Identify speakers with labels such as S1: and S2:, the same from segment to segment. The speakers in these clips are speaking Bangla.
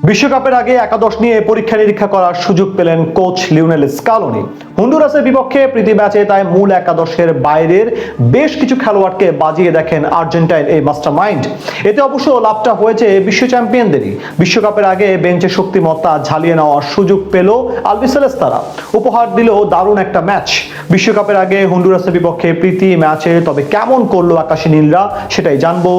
S1: বিশ্বকাপের আগে একাদশ নিয়ে পরীক্ষা নিরীক্ষা করার সুযোগ পেলেন কোচ লিওনেল স্কালোনি। হন্ডুরাসের বিপক্ষে প্রীতি ম্যাচে তাই মূল একাদশের বাইরের বেশ কিছু খেলোয়াড়কে বাজিয়ে দেখেন আর্জেন্টাইন এই মাস্টারমাইন্ড। এতে অবশ্য লাভটা হয়েছে বিশ্ব চ্যাম্পিয়নদেরই। বিশ্বকাপের আগে বেঞ্চে শক্তিমত্তা ঝালিয়ে নেওয়ার সুযোগ পেল আলবিসেলেস্তারা। উপহার দিল দারুণ একটা ম্যাচ। বিশ্বকাপের আগে হন্ডুরাসের বিপক্ষে প্রীতি ম্যাচে তবে কেমন করলো আকাশী নীলরা সেটাই জানবো।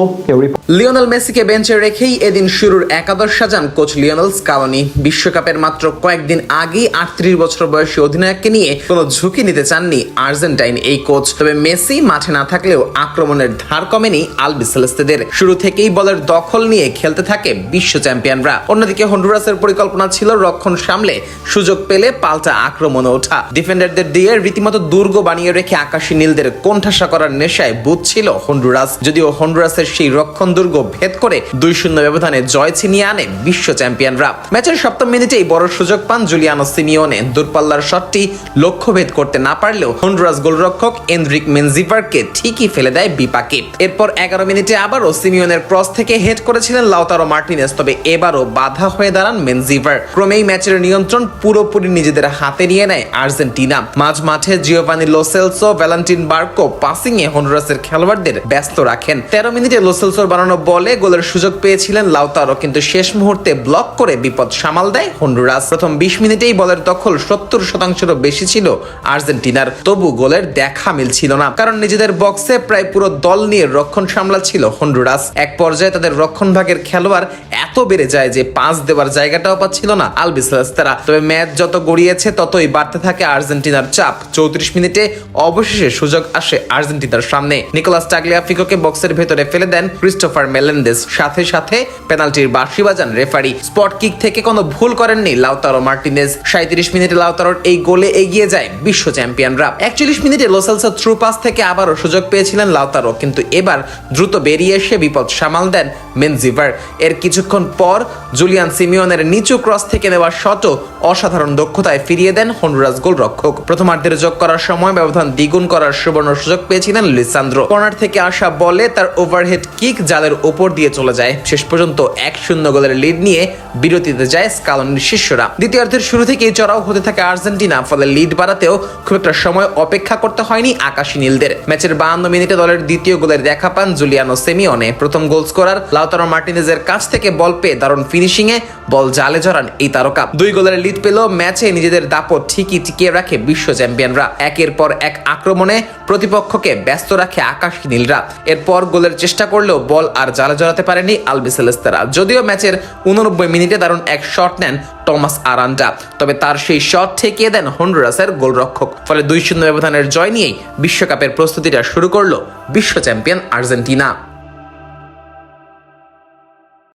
S2: লিওনেল মেসিকে বেঞ্চে রেখেই এদিন শুরুর একাদশ সাজান কোচ লিওনেল স্কালোনি। বিশ্বকাপের মাত্র কয়েকদিন আগেই 38 বছর বয়সী অধিনায়ককে নিয়ে কোনো ঝুঁকি নিতে চাননি আর্জেন্টাইন এই কোচ। তবে মেসি মাঠে না থাকলেও আক্রমণের ধার কমেনি আলবিসেলেস্তেদের। শুরু থেকেই বলের দখল নিয়ে খেলতে থাকে বিশ্ব চ্যাম্পিয়নরা। অন্যদিকে হন্ডুরাসের পরিকল্পনা ছিল রক্ষণ সামলে সুযোগ পেলে পাল্টা আক্রমণে ওঠা। ডিফেন্ডারদের দিয়ে রীতিমতো দুর্গ বানিয়ে রেখে আকাশী নীলদের কোণঠাসা করার নেশায় বুঝছিল হন্ডুরাস। যদিও হন্ডুরাসের সেই রক্ষণ দুর্গ ভেদ করে 2-0 ব্যবধানে জয় ছিনিয়ে আনে বিশ্ব চ্যাম্পিয়নরা। ম্যাচের 7ম মিনিটেই বড় সুযোগ পান জুলিয়ানো সিমিওনে। দূরপাল্লার শটটি লক্ষ্যভেদ করতে না পারলেও হন্ডুরাস গোলরক্ষক এনরিক মেনজিভারকে ঠিকই ফেলে দেয় বিপাকে। এরপর 11 মিনিটে আবারও সিমিওনের ক্রস থেকে হেড করেছিলেন লাউতারো মার্টিনেজ, তবে এবারও বাধা হয়ে দাঁড়ান মেনজিভার। ক্রমেই ম্যাচের নিয়ন্ত্রণ পুরোপুরি নিজেদের হাতে নিয়ে নেয় আর্জেন্টিনা। মাঝ মাঠে Giovani Lo Celso, Valentin Barco passing এ হন্ডুরাসের খেলোয়াড়দের ব্যস্ত রাখেন। 13 মিনিটে লো সেলসোর বানানো বলে গোলের সুযোগ পেয়েছিলেন লাউতারো, কিন্তু শেষ মুহূর্তে ব্লক করে বিপদ সামাল দেয় হন্ডুরাস। প্রথম 20 মিনিটেই বলের দখল 70%-এরও বেশি ছিল আর্জেন্টিনার, তবু গোলের দেখা মিলছিল না, কারণ নিজেদের বক্সে প্রায় পুরো দল নিয়ে রক্ষণ সামলাচ্ছিল হন্ডুরাস। এক পর্যায়ে তাদের রক্ষণ ভাগের খেলোয়াড় এত বেড়ে যায় যে পাস দেওয়ার জায়গাটাও পাচ্ছিল না আলবিসেলেস্তারা। তবে ম্যাচ যত গড়িয়েছে ততই বাড়তে থাকে আর্জেন্টিনার চাপ। 34 মিনিটে অবশেষে সুযোগ আসে আর্জেন্টিনার সামনে। নিকোলাস টাগলিয়াফিকোকে বক্সের ভেতরে ফেলে দেন ক্রিস্টোফার মেলেন্দেস। সাথে সাথে পেনাল্টির বাঁশি বাজান রেফারি। স্পট কিক থেকে কোনো ভুল করেননি লাউতারো মার্টিনেজ। 37 মিনিটে লাউতারোর এই গোলে এগিয়ে যায় বিশ্ব চ্যাম্পিয়নরা। 41 মিনিটে লো সেলসো থ্রু পাস থেকে আবারও সুযোগ পেয়েছিলেন লাউতারো, কিন্তু এবার দ্রুত বেরিয়ে এসে বিপদ সামাল দেন মেনজিভার। এর কিছুক্ষণ পর জুলিয়ান সিমিওনের নিচু ক্রস থেকে নেওয়া শটও অসাধারণ দক্ষতায় ফিরিয়ে দেন হন্ডুরাস গোলরক্ষক। প্রথমার্ধের যোগ করার সময় ব্যবধান দ্বিগুণ করার সুবর্ণ সুযোগ পেয়েছিলেন লিসান্দ্রো। কর্নার থেকে আসা বলে তার ওভারহেড কিক জালের উপর দিয়ে চলে যায়। শেষ পর্যন্ত 1-0 গোলের লিড নিয়ে বিরতিতে যায় স্কালোনির শিষ্যরা। দ্বিতীয়ার্ধের শুরু থেকেই চড়াও হতে থাকে আর্জেন্টিনা, ফলে লিড বাড়াতেও খুব একটা সময় অপেক্ষা করতে হয়নি আকাশী নীলদের। ম্যাচের 52 মিনিটে দলের দ্বিতীয় গোলের দেখা পান জুলিয়ানো সিমিওনে। প্রথম গোল স্কোরার লাউতারো মার্টিনেজের কাছ থেকে বল পেয়ে দারুণ ফিনিশিং এ বল জালে জড়ান এই তারকা। 2 গোলের লিড পেল। ম্যাচে নিজেদের দাপট ঠিকই টিকিয়ে রাখে বিশ্ব চ্যাম্পিয়নরা। একের পর এক আক্রমণে প্রতিপক্ষকে ব্যস্ত রাখে আকাশী নীলরা। এরপর গোলের চেষ্টা করলেও বল আর জালে জড়াতে পারেনি আলবিসেলেস্তারা। যদিও ম্যাচের 89 মিনিটে দারুণ এক শট নেন টমাস আরান্ডা, তবে তার সেই শট ঠেকিয়ে দেন হন্ডুরাসের গোলরক্ষক। ফলে 2-0 ব্যবধানের জয় নিয়েই বিশ্বকাপের প্রস্তুতিটা শুরু করলো বিশ্ব চ্যাম্পিয়ন আর্জেন্টিনা।